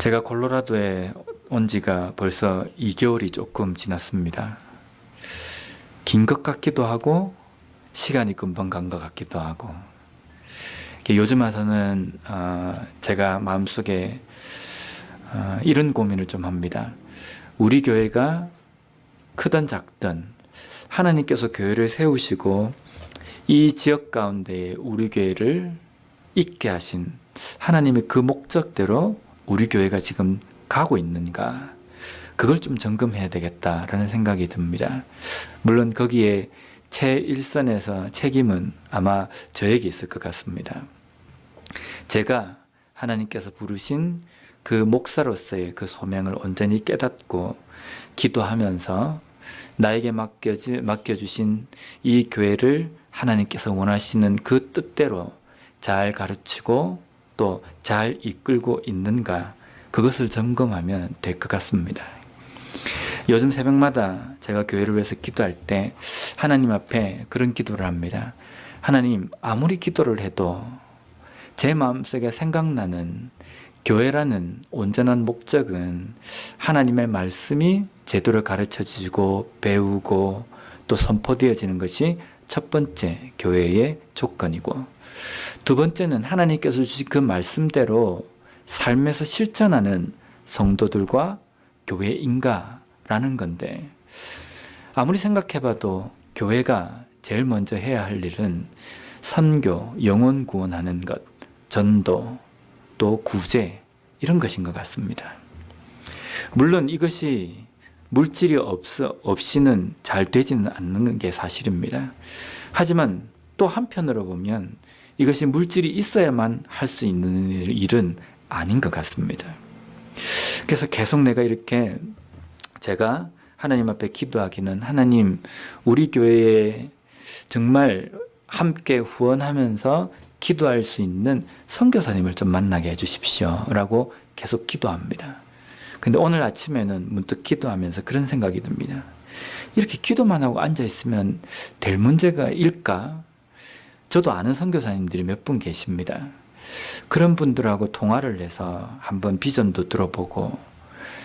제가 콜로라도에 온 지가 벌써 2개월이 조금 지났습니다. 긴 것 같기도 하고 시간이 금방 간 것 같기도 하고, 요즘 와서는 제가 마음속에 이런 고민을 좀 합니다. 우리 교회가 크든 작든 하나님께서 교회를 세우시고 이 지역 가운데 우리 교회를 있게 하신 하나님의 그 목적대로 우리 교회가 지금 가고 있는가, 그걸 좀 점검해야 되겠다라는 생각이 듭니다. 물론 거기에 최일선에서 책임은 아마 저에게 있을 것 같습니다. 제가 하나님께서 부르신 그 목사로서의 그 소명을 온전히 깨닫고 기도하면서 나에게 맡겨주신 이 교회를 하나님께서 원하시는 그 뜻대로 잘 가르치고 또 잘 이끌고 있는가, 그것을 점검하면 될 것 같습니다. 요즘 새벽마다 제가 교회를 위해서 기도할 때 하나님 앞에 그런 기도를 합니다. 하나님, 아무리 기도를 해도 제 마음속에 생각나는 교회라는 온전한 목적은 하나님의 말씀이 제대로 가르쳐 주고 배우고 또 선포되어지는 것이 첫 번째 교회의 조건이고, 두 번째는 하나님께서 주신 그 말씀대로 삶에서 실천하는 성도들과 교회인가라는 건데, 아무리 생각해봐도 교회가 제일 먼저 해야 할 일은 선교, 영혼 구원하는 것, 전도, 또 구제, 이런 것인 것 같습니다. 물론 이것이 물질이 없이는 잘 되지는 않는 게 사실입니다. 하지만 또 한편으로 보면 이것이 물질이 있어야만 할 수 있는 일은 아닌 것 같습니다. 그래서 계속 내가 이렇게 제가 하나님 앞에 기도하기는, 하나님, 우리 교회에 정말 함께 후원하면서 기도할 수 있는 선교사님을 좀 만나게 해주십시오 라고 계속 기도합니다. 근데 오늘 아침에는 문득 기도하면서 그런 생각이 듭니다. 이렇게 기도만 하고 앉아있으면 될 문제가 일까? 저도 아는 선교사님들이 몇 분 계십니다. 그런 분들하고 통화를 해서 한번 비전도 들어보고,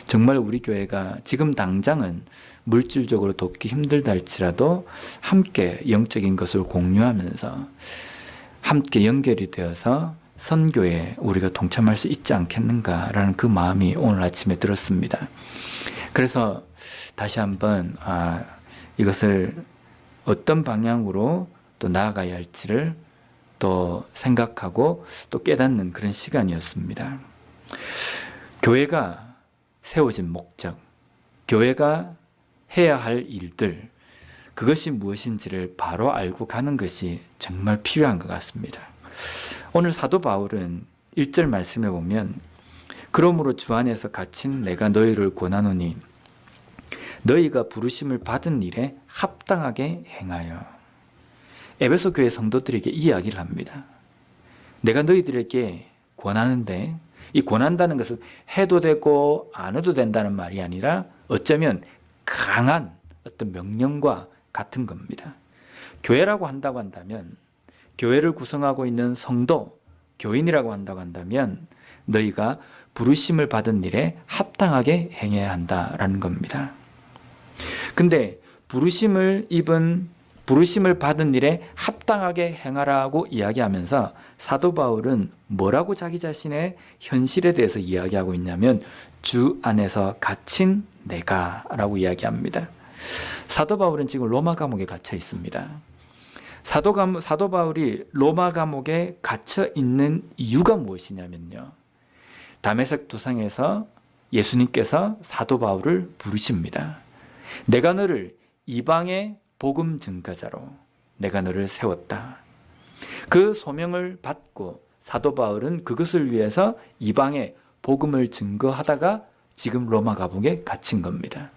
정말 우리 교회가 지금 당장은 물질적으로 돕기 힘들다 할지라도 함께 영적인 것을 공유하면서 함께 연결이 되어서 선교에 우리가 동참할 수 있지 않겠는가라는 그 마음이 오늘 아침에 들었습니다. 그래서 다시 한번 이것을 어떤 방향으로 또 나아가야 할지를 또 생각하고 또 깨닫는 그런 시간이었습니다. 교회가 세워진 목적, 교회가 해야 할 일들, 그것이 무엇인지를 바로 알고 가는 것이 정말 필요한 것 같습니다. 오늘 사도 바울은 1절 말씀에 보면, 그러므로 주 안에서 갇힌 내가 너희를 권하노니 너희가 부르심을 받은 일에 합당하게 행하여. 에베소 교회 성도들에게 이 이야기를 합니다. 내가 너희들에게 권하는데, 이 권한다는 것은 해도 되고 안 해도 된다는 말이 아니라 어쩌면 강한 어떤 명령과 같은 겁니다. 교회라고 한다고 한다면, 교회를 구성하고 있는 성도, 교인이라고 한다고 한다면 너희가 부르심을 받은 일에 합당하게 행해야 한다라는 겁니다. 근데 부르심을 받은 일에 합당하게 행하라고 이야기하면서 사도 바울은 뭐라고 자기 자신의 현실에 대해서 이야기하고 있냐면, 주 안에서 갇힌 내가 라고 이야기합니다. 사도 바울은 지금 로마 감옥에 갇혀 있습니다. 사도 바울이 로마 감옥에 갇혀 있는 이유가 무엇이냐면요, 다메섹 도상에서 예수님께서 사도 바울을 부르십니다. 내가 너를 이방의 복음 증거자로 내가 너를 세웠다. 그 소명을 받고 사도 바울은 그것을 위해서 이방의 복음을 증거하다가 지금 로마 감옥에 갇힌 겁니다.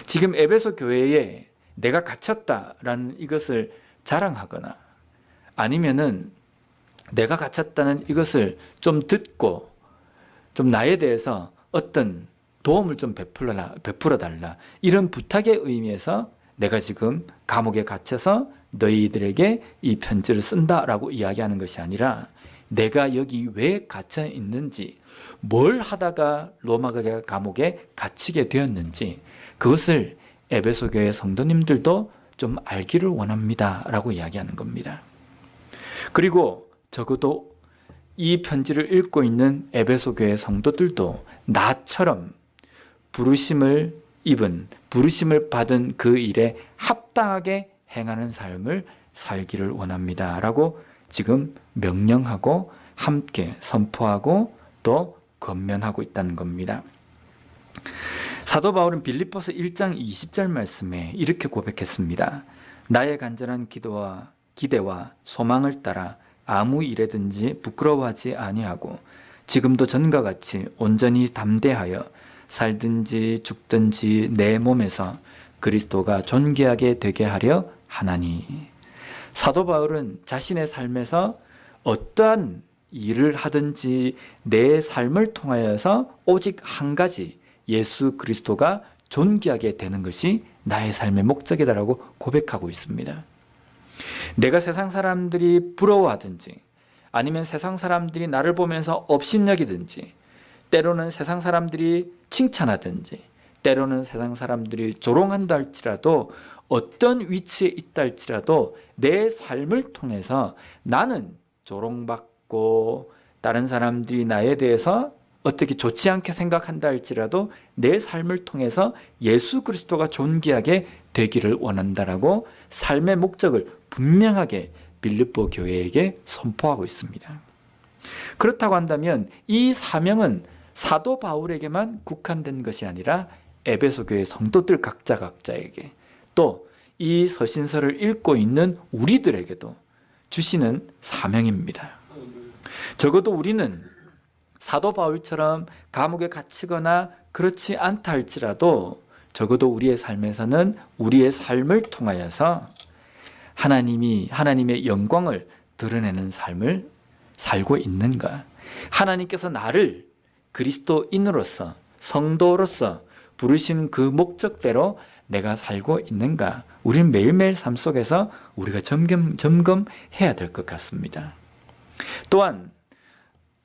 지금 에베소 교회에 내가 갇혔다라는 이것을 자랑하거나, 아니면은 내가 갇혔다는 이것을 좀 듣고 좀 나에 대해서 어떤 도움을 좀 베풀어 달라, 이런 부탁의 의미에서 내가 지금 감옥에 갇혀서 너희들에게 이 편지를 쓴다라고 이야기하는 것이 아니라, 내가 여기 왜 갇혀 있는지, 뭘 하다가 로마 감옥에 갇히게 되었는지 그것을 에베소 교회 성도님들도 좀 알기를 원합니다 라고 이야기하는 겁니다. 그리고 적어도 이 편지를 읽고 있는 에베소 교회 성도들도 나처럼 부르심을 받은 그 일에 합당하게 행하는 삶을 살기를 원합니다 라고 지금 명령하고 함께 선포하고 또 권면하고 있다는 겁니다. 사도 바울은 빌립보서 1장 20절 말씀에 이렇게 고백했습니다. 나의 간절한 기대와 소망을 따라 아무 일에든지 부끄러워하지 아니하고 지금도 전과 같이 온전히 담대하여 살든지 죽든지 내 몸에서 그리스도가 존귀하게 되게 하려 하나니. 사도 바울은 자신의 삶에서 어떠한 일을 하든지 내 삶을 통하여서 오직 한 가지 예수 그리스도가 존귀하게 되는 것이 나의 삶의 목적이다라고 고백하고 있습니다. 내가 세상 사람들이 부러워하든지 아니면 세상 사람들이 나를 보면서 업신여기든지 때로는 세상 사람들이 칭찬하든지 때로는 세상 사람들이 조롱한다 할지라도 어떤 위치에 있다 할지라도 내 삶을 통해서 나는 조롱받고 다른 사람들이 나에 대해서 어떻게 좋지 않게 생각한다 할지라도 내 삶을 통해서 예수 그리스도가 존귀하게 되기를 원한다라고 삶의 목적을 분명하게 빌립보 교회에게 선포하고 있습니다. 그렇다고 한다면 이 사명은 사도 바울에게만 국한된 것이 아니라 에베소 교회 성도들 각자에게 또 이 서신서를 읽고 있는 우리들에게도 주시는 사명입니다. 적어도 우리는 사도 바울처럼 감옥에 갇히거나 그렇지 않다 할지라도 적어도 우리의 삶에서는 우리의 삶을 통하여서 하나님의 영광을 드러내는 삶을 살고 있는가? 하나님께서 나를 그리스도인으로서 성도로서 부르신 그 목적대로 내가 살고 있는가? 우리는 매일매일 삶 속에서 우리가 점검해야 될 것 같습니다. 또한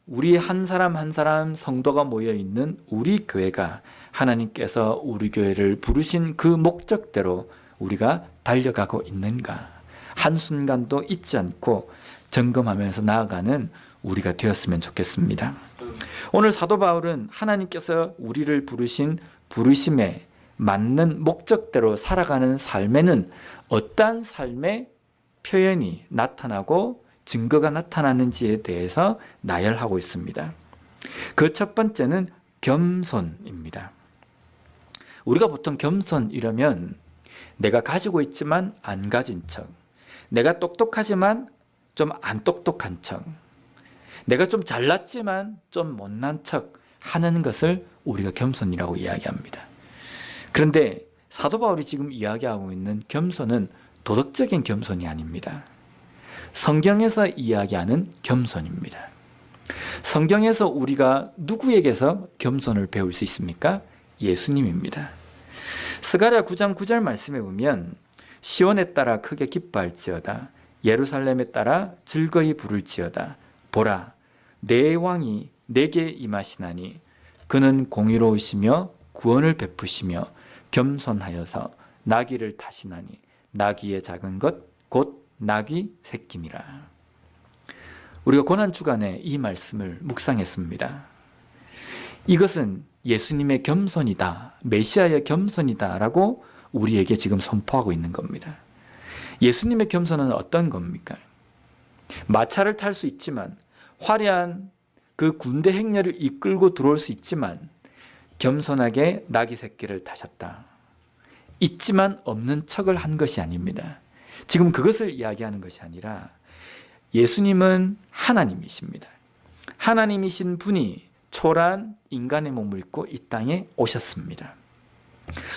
우리 한 사람 한 사람 성도가 모여 있는 우리 교회가 하나님께서 우리 교회를 부르신 그 목적대로 우리가 달려가고 있는가? 한순간도 잊지 않고 점검하면서 나아가는 우리가 되었으면 좋겠습니다. 오늘 사도 바울은 하나님께서 우리를 부르신 부르심에 맞는 목적대로 살아가는 삶에는 어떠한 삶의 표현이 나타나고 증거가 나타나는지에 대해서 나열하고 있습니다. 그 첫 번째는 겸손입니다. 우리가 보통 겸손 이러면 내가 가지고 있지만 안 가진 척, 내가 똑똑하지만 좀 안 똑똑한 척, 내가 좀 잘났지만 좀 못난 척 하는 것을 우리가 겸손이라고 이야기합니다. 그런데 사도 바울이 지금 이야기하고 있는 겸손은 도덕적인 겸손이 아닙니다. 성경에서 이야기하는 겸손입니다. 성경에서 우리가 누구에게서 겸손을 배울 수 있습니까? 예수님입니다. 스가랴 9장 9절 말씀에 보면 시온에 따라 크게 기뻐할지어다 예루살렘에 따라 즐거이 부를지어다 보라 내 왕이 내게 임하시나니 그는 공의로우시며 구원을 베푸시며 겸손하여서 나귀를 타시나니 나귀의 작은 것 곧 나귀 새끼니라. 우리가 고난주간에 이 말씀을 묵상했습니다. 이것은 예수님의 겸손이다, 메시아의 겸손이다 라고 우리에게 지금 선포하고 있는 겁니다. 예수님의 겸손은 어떤 겁니까? 마차를 탈 수 있지만 화려한 그 군대 행렬을 이끌고 들어올 수 있지만 겸손하게 나귀 새끼를 타셨다. 있지만 없는 척을 한 것이 아닙니다. 지금 그것을 이야기하는 것이 아니라 예수님은 하나님이십니다. 하나님이신 분이 초라한 인간의 몸을 입고 이 땅에 오셨습니다.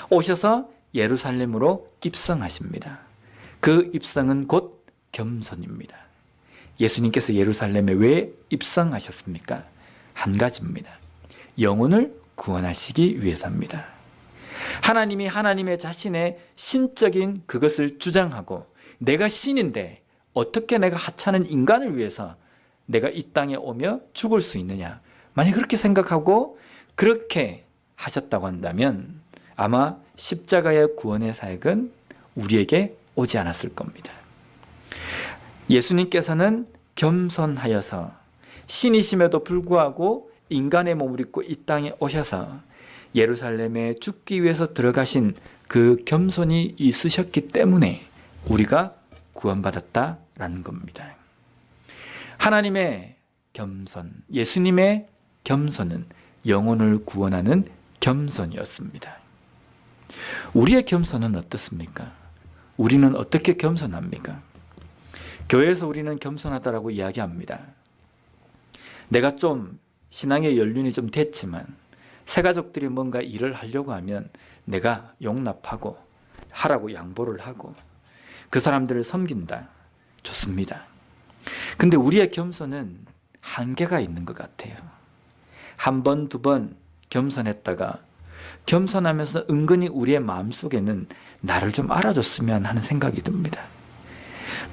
오셔서 예루살렘으로 입성하십니다. 그 입성은 곧 겸손입니다. 예수님께서 예루살렘에 왜 입성하셨습니까? 한 가지입니다. 영혼을 구원하시기 위해서입니다. 하나님이 하나님의 자신의 신적인 그것을 주장하고 내가 신인데 어떻게 내가 하찮은 인간을 위해서 내가 이 땅에 오며 죽을 수 있느냐? 만약 그렇게 생각하고 그렇게 하셨다고 한다면 아마 십자가의 구원의 사역은 우리에게 오지 않았을 겁니다. 예수님께서는 겸손하여서 신이심에도 불구하고 인간의 몸을 입고 이 땅에 오셔서 예루살렘에 죽기 위해서 들어가신 그 겸손이 있으셨기 때문에 우리가 구원받았다라는 겁니다. 하나님의 겸손, 예수님의 겸손은 영혼을 구원하는 겸손이었습니다. 우리의 겸손은 어떻습니까? 우리는 어떻게 겸손합니까? 교회에서 우리는 겸손하다라고 이야기합니다. 내가 좀 신앙의 연륜이 좀 됐지만 새가족들이 뭔가 일을 하려고 하면 내가 용납하고 하라고 양보를 하고 그 사람들을 섬긴다. 좋습니다. 근데 우리의 겸손은 한계가 있는 것 같아요. 한 번, 두 번 겸손했다가 겸손하면서 은근히 우리의 마음속에는 나를 좀 알아줬으면 하는 생각이 듭니다.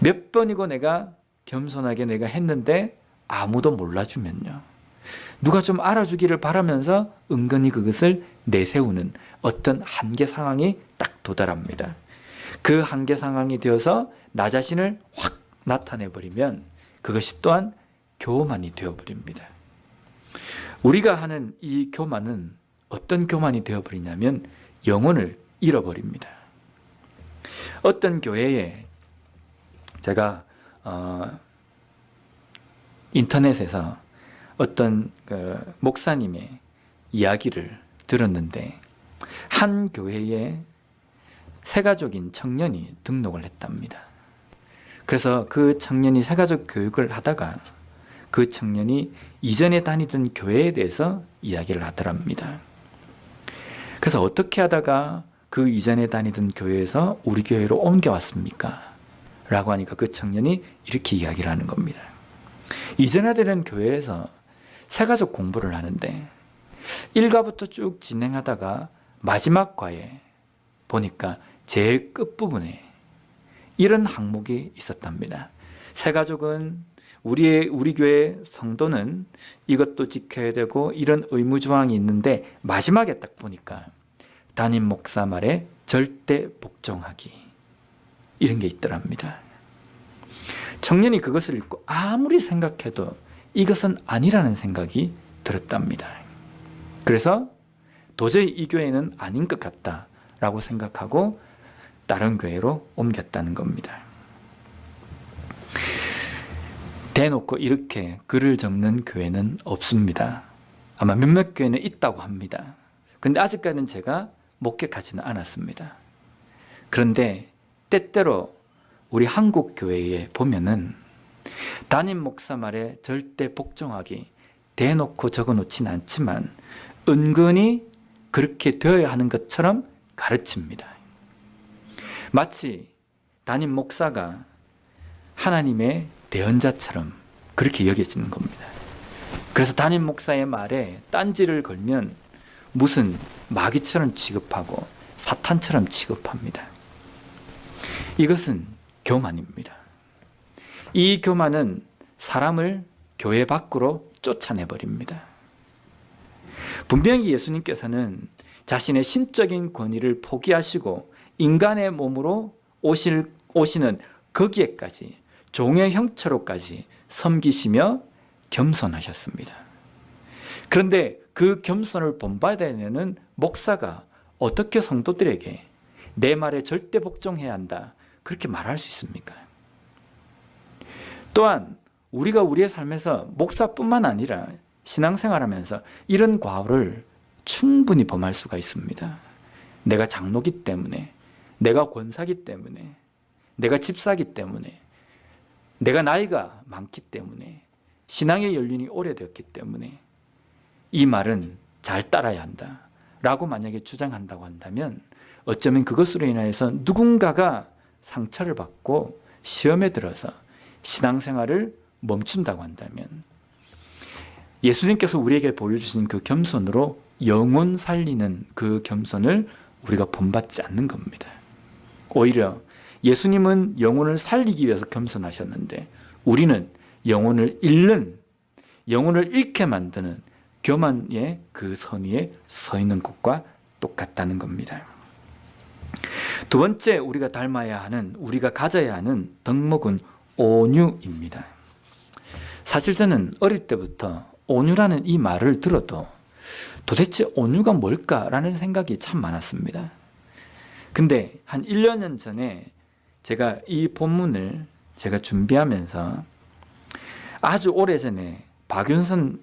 몇 번이고 내가 겸손하게 내가 했는데 아무도 몰라주면요. 누가 좀 알아주기를 바라면서 은근히 그것을 내세우는 어떤 한계 상황이 딱 도달합니다. 그 한계 상황이 되어서 나 자신을 확 나타내버리면 그것이 또한 교만이 되어버립니다. 우리가 하는 이 교만은 어떤 교만이 되어버리냐면 영혼을 잃어버립니다. 어떤 교회에 제가 인터넷에서 어떤 목사님의 이야기를 들었는데 한 교회에 새가족인 청년이 등록을 했답니다. 그래서 그 청년이 새가족 교육을 하다가 그 청년이 이전에 다니던 교회에 대해서 이야기를 하더랍니다. 그래서 어떻게 하다가 그 이전에 다니던 교회에서 우리 교회로 옮겨왔습니까? 라고 하니까 그 청년이 이렇게 이야기를 하는 겁니다. 이전에 다니던 교회에서 새가족 공부를 하는데 1과부터 쭉 진행하다가 마지막 과에 보니까 제일 끝부분에 이런 항목이 있었답니다. 새가족은 우리 교회 성도는 이것도 지켜야 되고 이런 의무 조항이 있는데 마지막에 딱 보니까 담임 목사 말에 절대 복종하기 이런 게 있더랍니다. 청년이 그것을 읽고 아무리 생각해도 이것은 아니라는 생각이 들었답니다. 그래서 도저히 이 교회는 아닌 것 같다라고 생각하고 다른 교회로 옮겼다는 겁니다. 대놓고 이렇게 글을 적는 교회는 없습니다. 아마 몇몇 교회는 있다고 합니다. 그런데 아직까지는 제가 목격하지는 않았습니다. 그런데 때때로 우리 한국 교회에 보면은 담임 목사 말에 절대 복종하기 대놓고 적어놓지는 않지만 은근히 그렇게 되어야 하는 것처럼 가르칩니다. 마치 담임 목사가 하나님의 대언자처럼 그렇게 여겨지는 겁니다. 그래서 담임 목사의 말에 딴지를 걸면 무슨 마귀처럼 취급하고 사탄처럼 취급합니다. 이것은 교만입니다. 이 교만은 사람을 교회 밖으로 쫓아내버립니다. 분명히 예수님께서는 자신의 신적인 권위를 포기하시고 인간의 몸으로 오시는 거기에까지 종의 형체로까지 섬기시며 겸손하셨습니다. 그런데 그 겸손을 본받아야 되는 목사가 어떻게 성도들에게 내 말에 절대 복종해야 한다 그렇게 말할 수 있습니까? 또한 우리가 우리의 삶에서 목사뿐만 아니라 신앙생활하면서 이런 과오를 충분히 범할 수가 있습니다. 내가 장로기 때문에, 내가 권사기 때문에, 내가 집사기 때문에, 내가 나이가 많기 때문에, 신앙의 연륜이 오래되었기 때문에 이 말은 잘 따라야 한다 라고 만약에 주장한다고 한다면 어쩌면 그것으로 인해서 누군가가 상처를 받고 시험에 들어서 신앙생활을 멈춘다고 한다면 예수님께서 우리에게 보여주신 그 겸손으로 영혼 살리는 그 겸손을 우리가 본받지 않는 겁니다. 오히려 예수님은 영혼을 살리기 위해서 겸손하셨는데 우리는 영혼을 잃게 만드는 교만의 그 선 위에 서 있는 것과 똑같다는 겁니다. 두 번째 우리가 닮아야 하는, 우리가 가져야 하는 덕목은 온유입니다. 사실 저는 어릴 때부터 온유라는 이 말을 들어도 도대체 온유가 뭘까라는 생각이 참 많았습니다. 근데 한 1여 년 전에 제가 이 본문을 제가 준비하면서 아주 오래전에 박윤선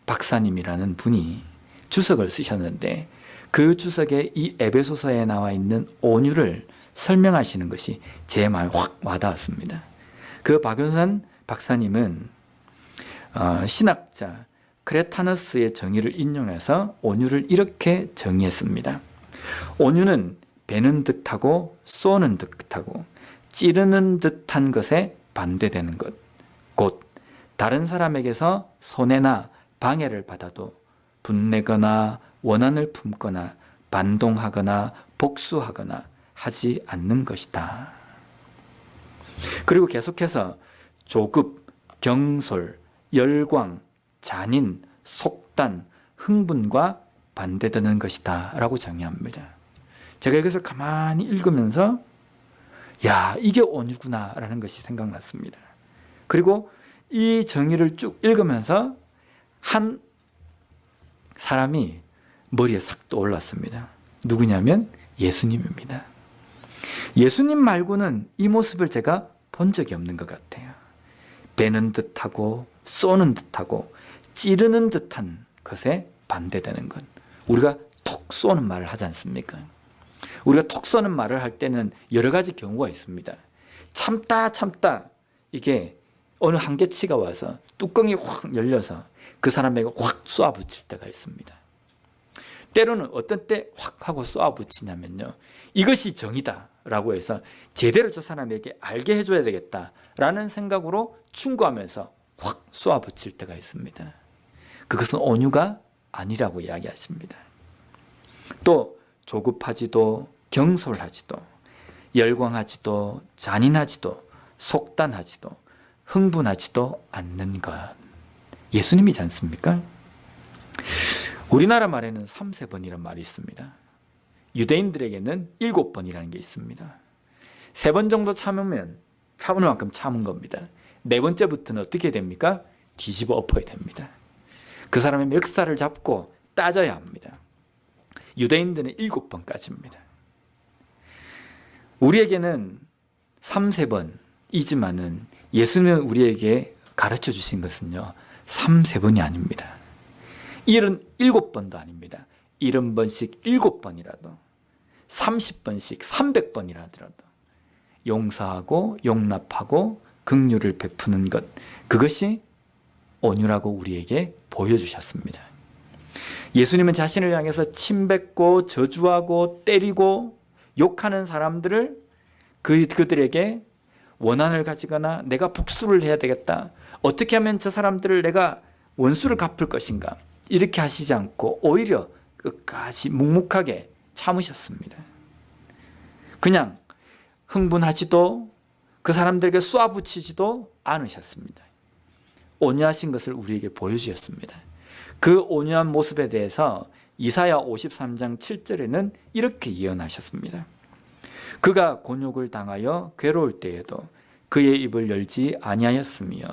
박사님이라는 분이 주석을 쓰셨는데 그 주석에 이 에베소서에 나와 있는 온유를 설명하시는 것이 제 마음에 확 와닿았습니다. 그 박윤선 박사님은 신학자 크레타너스의 정의를 인용해서 온유를 이렇게 정의했습니다. 온유는 베는 듯하고 쏘는 듯하고 찌르는 듯한 것에 반대되는 것, 곧 다른 사람에게서 손해나 방해를 받아도 분내거나 원한을 품거나 반동하거나 복수하거나 하지 않는 것이다. 그리고 계속해서 조급, 경솔, 열광, 잔인, 속단, 흥분과 반대되는 것이다 라고 정의합니다. 제가 이것을 가만히 읽으면서 야, 이게 온유구나 라는 것이 생각났습니다. 그리고 이 정의를 쭉 읽으면서 한 사람이 머리에 싹 떠올랐습니다. 누구냐면 예수님입니다. 예수님 말고는 이 모습을 제가 본 적이 없는 것 같아요. 베는 듯하고 쏘는 듯하고 찌르는 듯한 것에 반대되는 것. 우리가 톡 쏘는 말을 하지 않습니까? 우리가 톡 쏘는 말을 할 때는 여러 가지 경우가 있습니다. 참다 이게 어느 한계치가 와서 뚜껑이 확 열려서 그 사람에게 확 쏘아붙일 때가 있습니다. 때로는 어떤 때 확 하고 쏘아붙이냐면요, 이것이 정의다 라고 해서 제대로 저 사람에게 알게 해줘야 되겠다라는 생각으로 충고하면서 확 쏘아붙일 때가 있습니다. 그것은 온유가 아니라고 이야기하십니다. 또 조급하지도 경솔하지도 열광하지도 잔인하지도 속단하지도 흥분하지도 않는 것, 예수님이지 않습니까? 우리나라 말에는 3세번이라는 말이 있습니다. 유대인들에게는 7번이라는 게 있습니다. 3번 정도 참으면 참을 만큼 참은 겁니다. 4번째부터는 어떻게 됩니까? 뒤집어 엎어야 됩니다. 그 사람의 멱살을 잡고 따져야 합니다. 유대인들은 7번까지입니다. 우리에게는 3세번이지만은 예수님은 우리에게 가르쳐 주신 것은요, 3세번이 아닙니다. 77번도 아닙니다. 70번씩 7번이라도 30번씩 300번이라도 용서하고 용납하고 긍휼을 베푸는 것, 그것이 온유라고 우리에게 보여주셨습니다. 예수님은 자신을 향해서 침뱉고 저주하고 때리고 욕하는 사람들을 그들에게 원한을 가지거나 내가 복수를 해야 되겠다, 어떻게 하면 저 사람들을 내가 원수를 갚을 것인가, 이렇게 하시지 않고 오히려 끝까지 묵묵하게 참으셨습니다. 그냥 흥분하지도 그 사람들에게 쏘아붙이지도 않으셨습니다. 온유하신 것을 우리에게 보여주셨습니다. 그 온유한 모습에 대해서 이사야 53장 7절에는 이렇게 예언하셨습니다. 그가 곤욕을 당하여 괴로울 때에도 그의 입을 열지 아니하였으며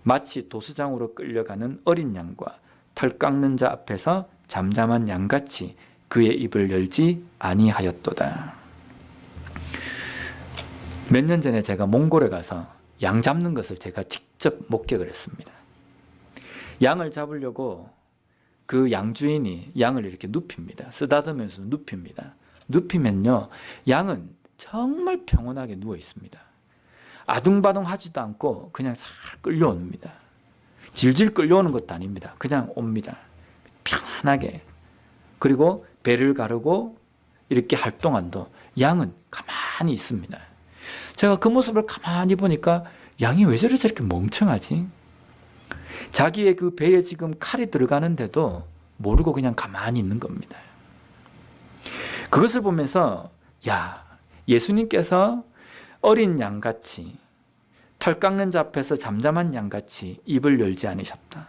마치 도수장으로 끌려가는 어린 양과 털 깎는 자 앞에서 잠잠한 양같이 그의 입을 열지 아니하였도다. 몇 년 전에 제가 몽골에 가서 양 잡는 것을 제가 직접 목격을 했습니다. 양을 잡으려고 그 양주인이 양을 이렇게 눕힙니다. 쓰다듬으면서 눕힙니다. 눕히면요, 양은 정말 평온하게 누워 있습니다. 아둥바둥 하지도 않고 그냥 잘 끌려옵니다. 질질 끌려오는 것도 아닙니다. 그냥 옵니다. 편안하게. 그리고 배를 가르고 이렇게 할 동안도 양은 가만히 있습니다. 제가 그 모습을 가만히 보니까 양이 왜 저렇게 멍청하지? 자기의 그 배에 지금 칼이 들어가는데도 모르고 그냥 가만히 있는 겁니다. 그것을 보면서 야, 예수님께서 어린 양같이 털 깎는 자 앞에서 잠잠한 양같이 입을 열지 않으셨다.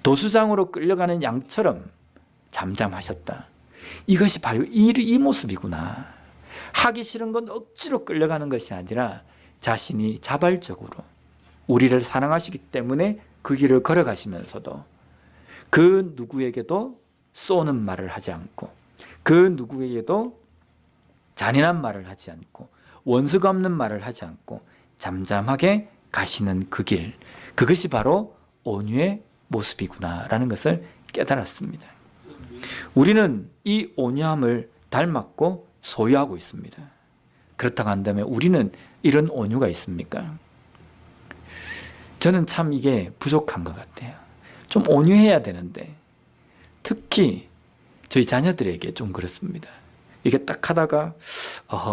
도수장으로 끌려가는 양처럼 잠잠하셨다. 이것이 바로 이 모습이구나. 하기 싫은 건 억지로 끌려가는 것이 아니라 자신이 자발적으로 우리를 사랑하시기 때문에 그 길을 걸어가시면서도 그 누구에게도 쏘는 말을 하지 않고 그 누구에게도 잔인한 말을 하지 않고 원수가 없는 말을 하지 않고 잠잠하게 가시는 그 길, 그것이 바로 온유의 모습이구나라는 것을 깨달았습니다. 우리는 이 온유함을 닮았고 소유하고 있습니다. 그렇다고 한다면 우리는 이런 온유가 있습니까? 저는 참 이게 부족한 것 같아요. 좀 온유해야 되는데 특히 저희 자녀들에게 좀 그렇습니다. 이게 딱 하다가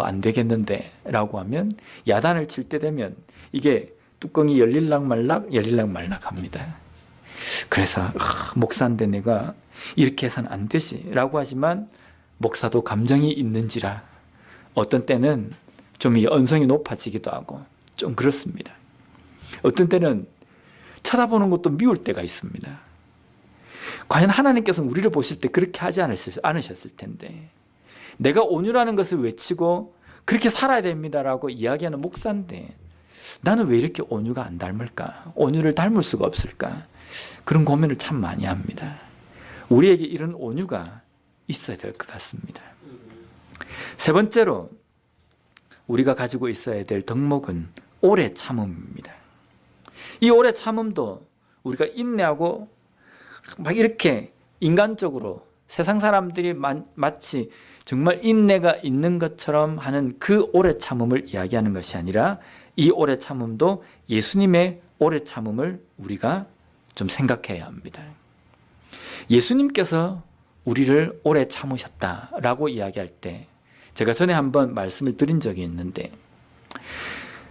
안 되겠는데 라고 하면 야단을 칠 때 되면 이게 뚜껑이 열릴락 말락 합니다. 그래서 목사인데 내가 이렇게 해서는 안 되지 라고 하지만 목사도 감정이 있는지라 어떤 때는 좀 이 언성이 높아지기도 하고 좀 그렇습니다. 어떤 때는 쳐다보는 것도 미울 때가 있습니다. 과연 하나님께서는 우리를 보실 때 그렇게 하지 않으셨을 텐데 내가 온유라는 것을 외치고 그렇게 살아야 됩니다라고 이야기하는 목사인데 나는 왜 이렇게 온유가 안 닮을까? 온유를 닮을 수가 없을까? 그런 고민을 참 많이 합니다. 우리에게 이런 온유가 있어야 될 것 같습니다. 세 번째로 우리가 가지고 있어야 될 덕목은 오래 참음입니다. 이 오래 참음도 우리가 인내하고 막 이렇게 인간적으로 세상 사람들이 마치 정말 인내가 있는 것처럼 하는 그 오래 참음을 이야기하는 것이 아니라 이 오래 참음도 예수님의 오래 참음을 우리가 좀 생각해야 합니다. 예수님께서 우리를 오래 참으셨다라고 이야기할 때 제가 전에 한번 말씀을 드린 적이 있는데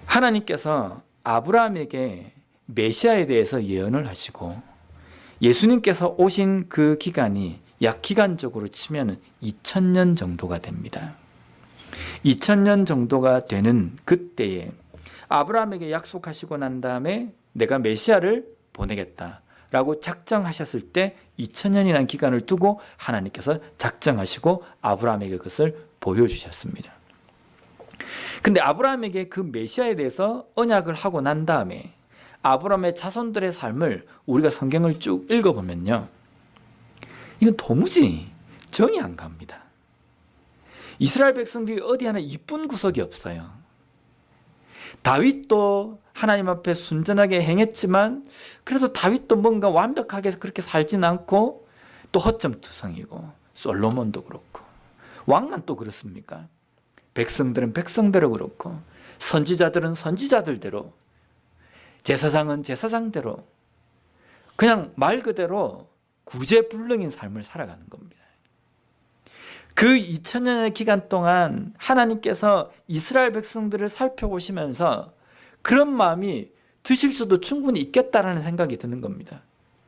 하나님께서 아브라함에게 메시아에 대해서 예언을 하시고 예수님께서 오신 그 기간이 약 기간적으로 치면 2000년 정도가 됩니다. 2000년 정도가 되는 그때에 아브라함에게 약속하시고 난 다음에 내가 메시아를 보내겠다라고 작정하셨을 때 2000년이라는 기간을 두고 하나님께서 작정하시고 아브라함에게 그것을 보여주셨습니다. 근데 아브라함에게 그 메시아에 대해서 언약을 하고 난 다음에 아브라함의 자손들의 삶을 우리가 성경을 쭉 읽어보면요, 이건 도무지 정이 안 갑니다. 이스라엘 백성들이 어디 하나 이쁜 구석이 없어요. 다윗도 하나님 앞에 순전하게 행했지만 그래도 다윗도 뭔가 완벽하게 그렇게 살진 않고 또 허점투성이고, 솔로몬도 그렇고, 왕만 또 그렇습니까? 백성들은 백성대로 그렇고, 선지자들은 선지자들대로, 제사장은 제사장대로 그냥 말 그대로 구제불능인 삶을 살아가는 겁니다. 그 2000년의 기간 동안 하나님께서 이스라엘 백성들을 살펴보시면서 그런 마음이 드실 수도 충분히 있겠다라는 생각이 드는 겁니다.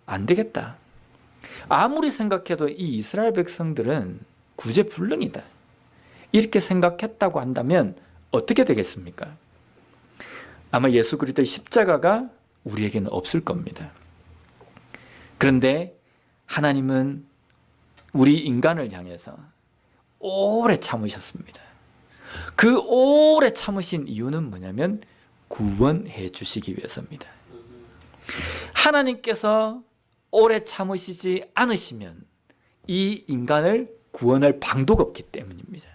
안 되겠다. 아무리 생각해도 이 이스라엘 백성들은 구제불능이다. 이렇게 생각했다고 한다면 어떻게 되겠습니까? 아마 예수 그리스도의 십자가가 우리에게는 없을 겁니다. 그런데 하나님은 우리 인간을 향해서 오래 참으셨습니다. 그 오래 참으신 이유는 뭐냐면 구원해 주시기 위해서입니다. 하나님께서 오래 참으시지 않으시면 이 인간을 구원할 방도가 없기 때문입니다.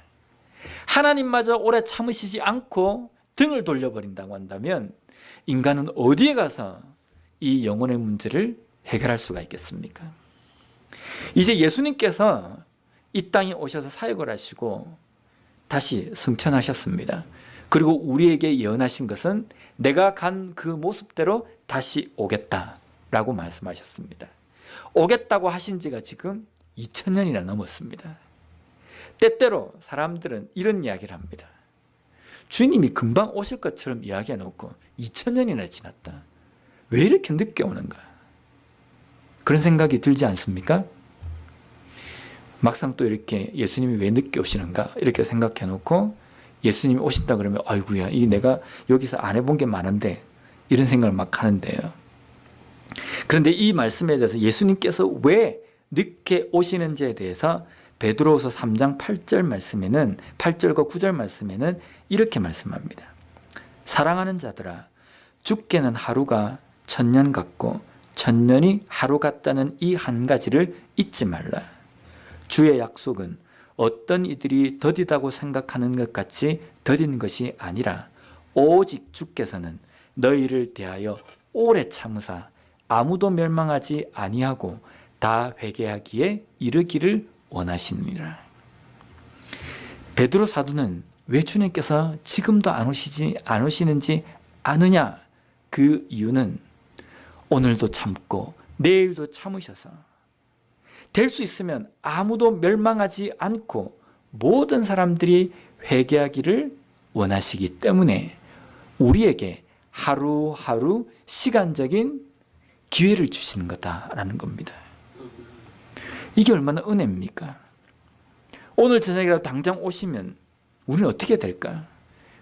하나님마저 오래 참으시지 않고 등을 돌려버린다고 한다면 인간은 어디에 가서 이 영혼의 문제를 해결할 수가 있겠습니까? 이제 예수님께서 이 땅에 오셔서 사역을 하시고 다시 승천하셨습니다. 그리고 우리에게 예언하신 것은 내가 간 그 모습대로 다시 오겠다라고 말씀하셨습니다. 오겠다고 하신 지가 지금 2000년이나 넘었습니다. 때때로 사람들은 이런 이야기를 합니다. 주님이 금방 오실 것처럼 이야기해놓고 2000년이나 지났다. 왜 이렇게 늦게 오는가? 그런 생각이 들지 않습니까? 막상 또 이렇게 예수님이 왜 늦게 오시는가 이렇게 생각해놓고 예수님이 오신다 그러면 아이고야, 이 내가 여기서 안 해본 게 많은데 이런 생각을 막 하는데요. 그런데 이 말씀에 대해서 예수님께서 왜 늦게 오시는지에 대해서 베드로후서 3장 8절 말씀에는 8절과 9절 말씀에는 이렇게 말씀합니다. 사랑하는 자들아, 죽게는 하루가 천년 같고 천년이 하루 같다는 이 한 가지를 잊지 말라. 주의 약속은 어떤 이들이 더디다고 생각하는 것 같이 더딘 것이 아니라 오직 주께서는 너희를 대하여 오래 참으사 아무도 멸망하지 아니하고 다 회개하기에 이르기를 원하시느니라. 베드로 사도는 왜 주님께서 지금도 안 오시는지 아느냐? 그 이유는 오늘도 참고 내일도 참으셔서 될 수 있으면 아무도 멸망하지 않고 모든 사람들이 회개하기를 원하시기 때문에 우리에게 하루하루 시간적인 기회를 주시는 거다라는 겁니다. 이게 얼마나 은혜입니까? 오늘 저녁이라도 당장 오시면 우리는 어떻게 될까?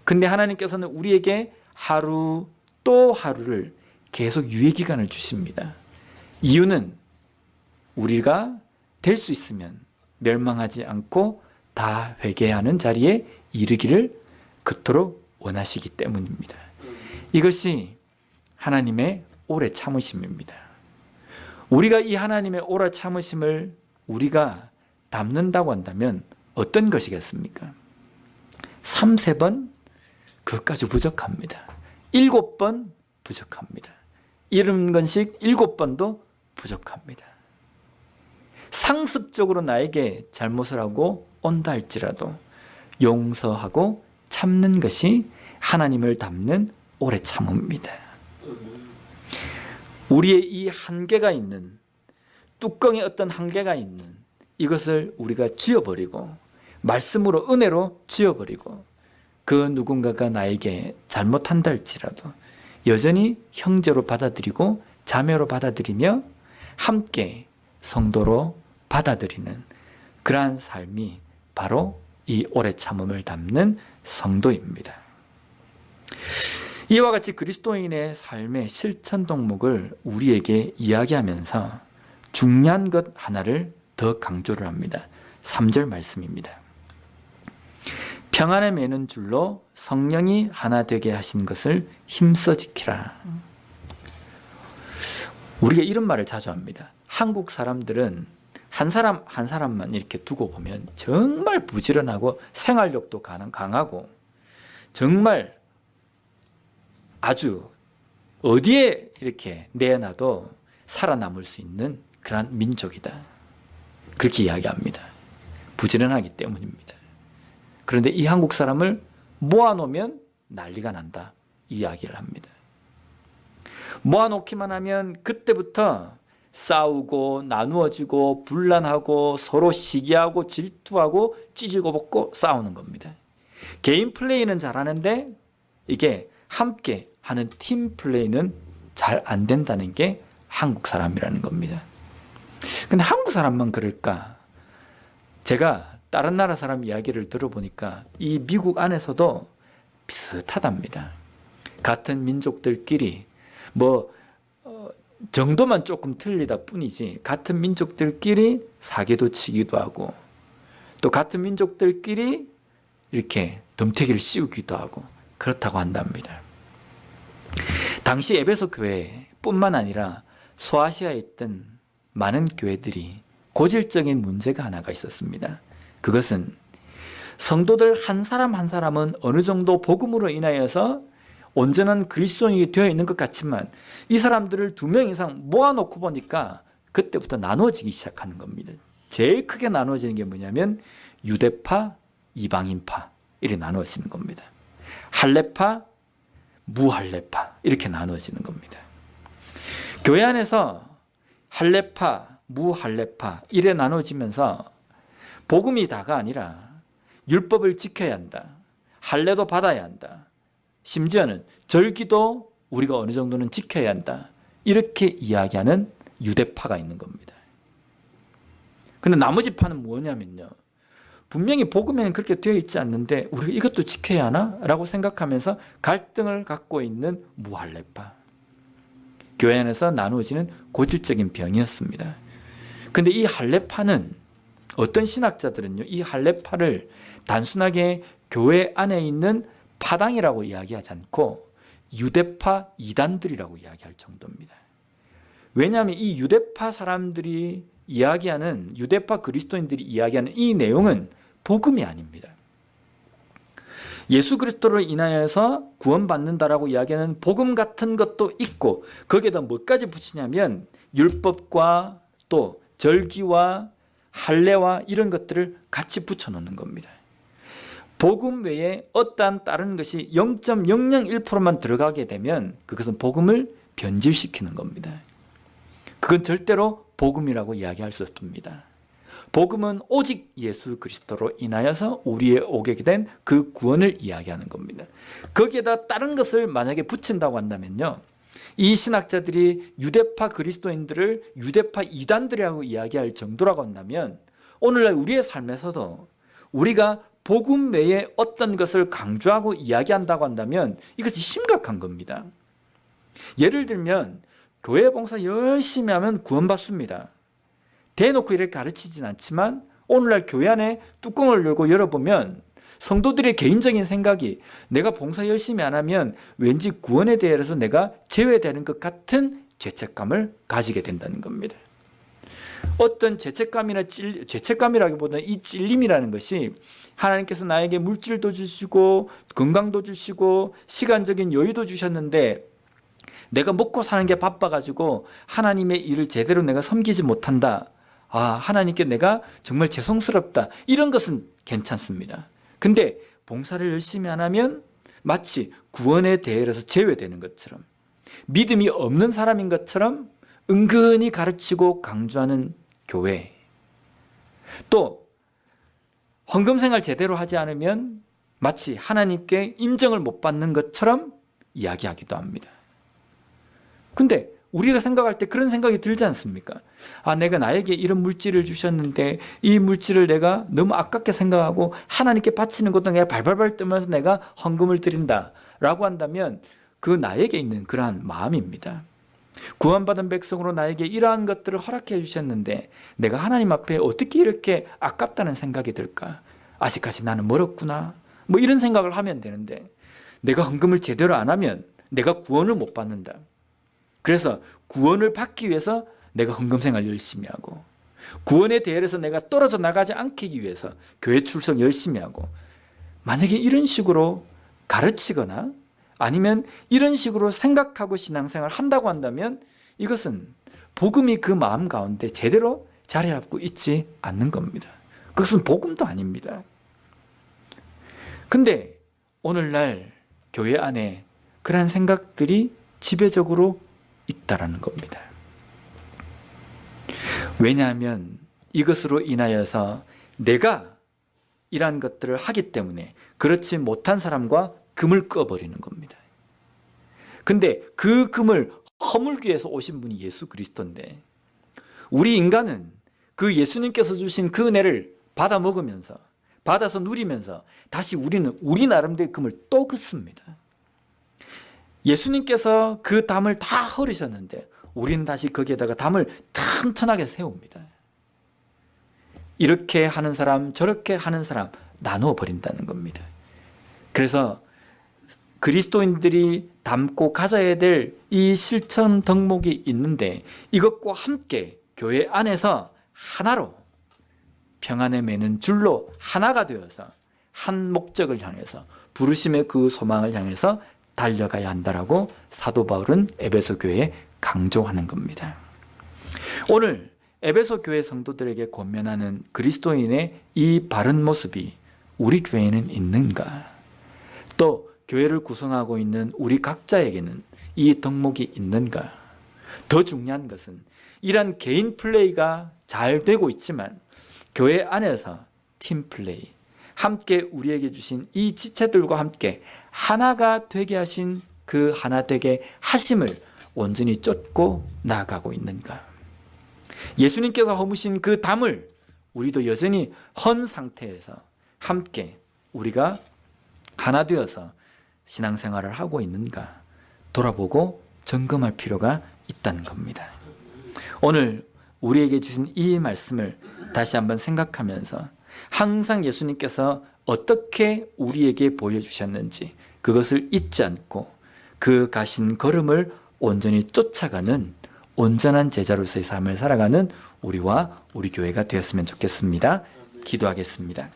근데 하나님께서는 우리에게 하루 또 하루를 계속 유예기간을 주십니다. 이유는 우리가 될 수 있으면 멸망하지 않고 다 회개하는 자리에 이르기를 그토록 원하시기 때문입니다. 이것이 하나님의 오래 참으심입니다. 우리가 이 하나님의 오래 참으심을 우리가 담는다고 한다면 어떤 것이겠습니까? 3번 그것까지 부족합니다. 7번 부족합니다. 70번씩 7번도 부족합니다. 상습적으로 나에게 잘못을 하고 온다 할지라도 용서하고 참는 것이 하나님을 닮는 오래 참음입니다. 우리의 이 한계가 있는, 뚜껑에 어떤 한계가 있는 이것을 우리가 지워버리고 말씀으로 은혜로 지워버리고 그 누군가가 나에게 잘못한다 할지라도 여전히 형제로 받아들이고 자매로 받아들이며 함께 성도로 받아들이는 그러한 삶이 바로 이 오래 참음을 담는 성도입니다. 이와 같이 그리스도인의 삶의 실천 덕목을 우리에게 이야기하면서 중요한 것 하나를 더 강조를 합니다. 3절 말씀입니다. 평안에 매는 줄로 성령이 하나 되게 하신 것을 힘써 지키라. 우리가 이런 말을 자주 합니다. 한국 사람들은 한 사람 한 사람만 이렇게 두고 보면 정말 부지런하고 생활력도 강하고 정말 아주 어디에 이렇게 내놔도 살아남을 수 있는 그런 민족이다. 그렇게 이야기합니다. 부지런하기 때문입니다. 그런데 이 한국 사람을 모아놓으면 난리가 난다. 이 이야기를 합니다. 모아놓기만 하면 그때부터 싸우고 나누어지고 분란하고 서로 시기하고 질투하고 찌지고 볶고 싸우는 겁니다. 개인 플레이는 잘하는데 이게 함께 하는 팀 플레이는 잘 안 된다는 게 한국 사람이라는 겁니다. 근데 한국 사람만 그럴까? 제가 다른 나라 사람 이야기를 들어보니까 이 미국 안에서도 비슷하답니다. 같은 민족들끼리 정도만 조금 틀리다 뿐이지 같은 민족들끼리 사기도 치기도 하고 또 같은 민족들끼리 이렇게 덤태기를 씌우기도 하고 그렇다고 한답니다. 당시 에베소 교회뿐만 아니라 소아시아에 있던 많은 교회들이 고질적인 문제가 하나가 있었습니다. 그것은 성도들 한 사람 한 사람은 어느 정도 복음으로 인하여서 온전한 그리스도인이 되어 있는 것 같지만 이 사람들을 2명 이상 모아놓고 보니까 그때부터 나누어지기 시작하는 겁니다. 제일 크게 나누어지는 게 뭐냐면 유대파, 이방인파 이렇게 나누어지는 겁니다. 할례파, 무할례파 이렇게 나누어지는 겁니다. 교회 안에서 할례파, 무할례파 이래 나누어지면서 복음이 다가 아니라 율법을 지켜야 한다. 할례도 받아야 한다. 심지어는 절기도 우리가 어느 정도는 지켜야 한다. 이렇게 이야기하는 유대파가 있는 겁니다. 근데 나머지 파는 뭐냐면요. 분명히 복음에는 그렇게 되어 있지 않는데 우리가 이것도 지켜야 하나? 라고 생각하면서 갈등을 갖고 있는 무할례파. 교회 안에서 나누어지는 고질적인 병이었습니다. 근데 이 할례파는 어떤 신학자들은요, 이 할례파를 단순하게 교회 안에 있는 파당이라고 이야기하지 않고 유대파 이단들이라고 이야기할 정도입니다. 왜냐하면 이 유대파 사람들이 이야기하는, 유대파 그리스도인들이 이야기하는 이 내용은 복음이 아닙니다. 예수 그리스도로 인하여서 구원받는다라고 이야기하는 복음 같은 것도 있고, 거기에다 뭐까지 붙이냐면 율법과 또 절기와 할례와 이런 것들을 같이 붙여놓는 겁니다. 복음 외에 어떠한 다른 것이 0.001%만 들어가게 되면 그것은 복음을 변질시키는 겁니다. 그건 절대로 복음이라고 이야기할 수 없습니다. 복음은 오직 예수 그리스도로 인하여서 우리에 오게 된 그 구원을 이야기하는 겁니다. 거기에다 다른 것을 만약에 붙인다고 한다면요, 이 신학자들이 유대파 그리스도인들을 유대파 이단들이라고 이야기할 정도라고 한다면 오늘날 우리의 삶에서도 우리가 복음 외에 어떤 것을 강조하고 이야기한다고 한다면 이것이 심각한 겁니다. 예를 들면 교회 봉사 열심히 하면 구원받습니다. 대놓고 이렇게 가르치진 않지만 오늘날 교회 안에 뚜껑을 열고 열어보면 성도들의 개인적인 생각이 내가 봉사 열심히 안 하면 왠지 구원에 대해서 내가 제외되는 것 같은 죄책감을 가지게 된다는 겁니다. 어떤 죄책감이라기보다는 이 찔림이라는 것이 하나님께서 나에게 물질도 주시고 건강도 주시고 시간적인 여유도 주셨는데 내가 먹고 사는 게 바빠가지고 하나님의 일을 제대로 내가 섬기지 못한다. 하나님께 내가 정말 죄송스럽다. 이런 것은 괜찮습니다. 근데 봉사를 열심히 안 하면 마치 구원에 대해서 제외되는 것처럼, 믿음이 없는 사람인 것처럼 은근히 가르치고 강조하는 교회, 또 헌금생활 제대로 하지 않으면 마치 하나님께 인정을 못 받는 것처럼 이야기하기도 합니다. 근데 우리가 생각할 때 그런 생각이 들지 않습니까? 내가 나에게 이런 물질을 주셨는데 이 물질을 내가 너무 아깝게 생각하고 하나님께 바치는 것도 내가 발발발 뜨면서 내가 헌금을 드린다라고 한다면 그 나에게 있는 그러한 마음입니다. 구원받은 백성으로 나에게 이러한 것들을 허락해 주셨는데 내가 하나님 앞에 어떻게 이렇게 아깝다는 생각이 들까? 아직까지 나는 멀었구나. 이런 생각을 하면 되는데 내가 헌금을 제대로 안 하면 내가 구원을 못 받는다. 그래서 구원을 받기 위해서 내가 헌금생활 열심히 하고, 구원에 대해서 내가 떨어져 나가지 않기 위해서 교회 출석 열심히 하고, 만약에 이런 식으로 가르치거나 아니면 이런 식으로 생각하고 신앙생활을 한다고 한다면 이것은 복음이 그 마음 가운데 제대로 자리 잡고 있지 않는 겁니다. 그것은 복음도 아닙니다. 근데 오늘날 교회 안에 그러한 생각들이 지배적으로 있다라는 겁니다. 왜냐하면 이것으로 인하여서 내가 이러한 것들을 하기 때문에 그렇지 못한 사람과 금을 꺼버리는 겁니다. 근데 그 금을 허물기 위해서 오신 분이 예수 그리스도인데 우리 인간은 그 예수님께서 주신 그 은혜를 받아 먹으면서, 받아서 누리면서 다시 우리는 우리 나름대로 금을 또 긋습니다. 예수님께서 그 담을 다 허리셨는데 우리는 다시 거기에다가 담을 튼튼하게 세웁니다. 이렇게 하는 사람, 저렇게 하는 사람 나누어 버린다는 겁니다. 그래서 그리스도인들이 담고 가져야 될 이 실천 덕목이 있는데 이것과 함께 교회 안에서 하나로 평안에 매는 줄로 하나가 되어서 한 목적을 향해서, 부르심의 그 소망을 향해서 달려가야 한다라고 사도 바울은 에베소 교회에 강조하는 겁니다. 오늘 에베소 교회 성도들에게 권면하는 그리스도인의 이 바른 모습이 우리 교회에는 있는가? 또 교회를 구성하고 있는 우리 각자에게는 이 덕목이 있는가? 더 중요한 것은 이러한 개인 플레이가 잘 되고 있지만 교회 안에서 팀 플레이, 함께 우리에게 주신 이 지체들과 함께 하나가 되게 하신 그 하나 되게 하심을 온전히 쫓고 나아가고 있는가? 예수님께서 허무신 그 담을 우리도 여전히 헌 상태에서 함께 우리가 하나 되어서 신앙생활을 하고 있는가 돌아보고 점검할 필요가 있다는 겁니다. 오늘 우리에게 주신 이 말씀을 다시 한번 생각하면서 항상 예수님께서 어떻게 우리에게 보여주셨는지 그것을 잊지 않고 그 가신 걸음을 온전히 쫓아가는 온전한 제자로서의 삶을 살아가는 우리와 우리 교회가 되었으면 좋겠습니다. 기도하겠습니다.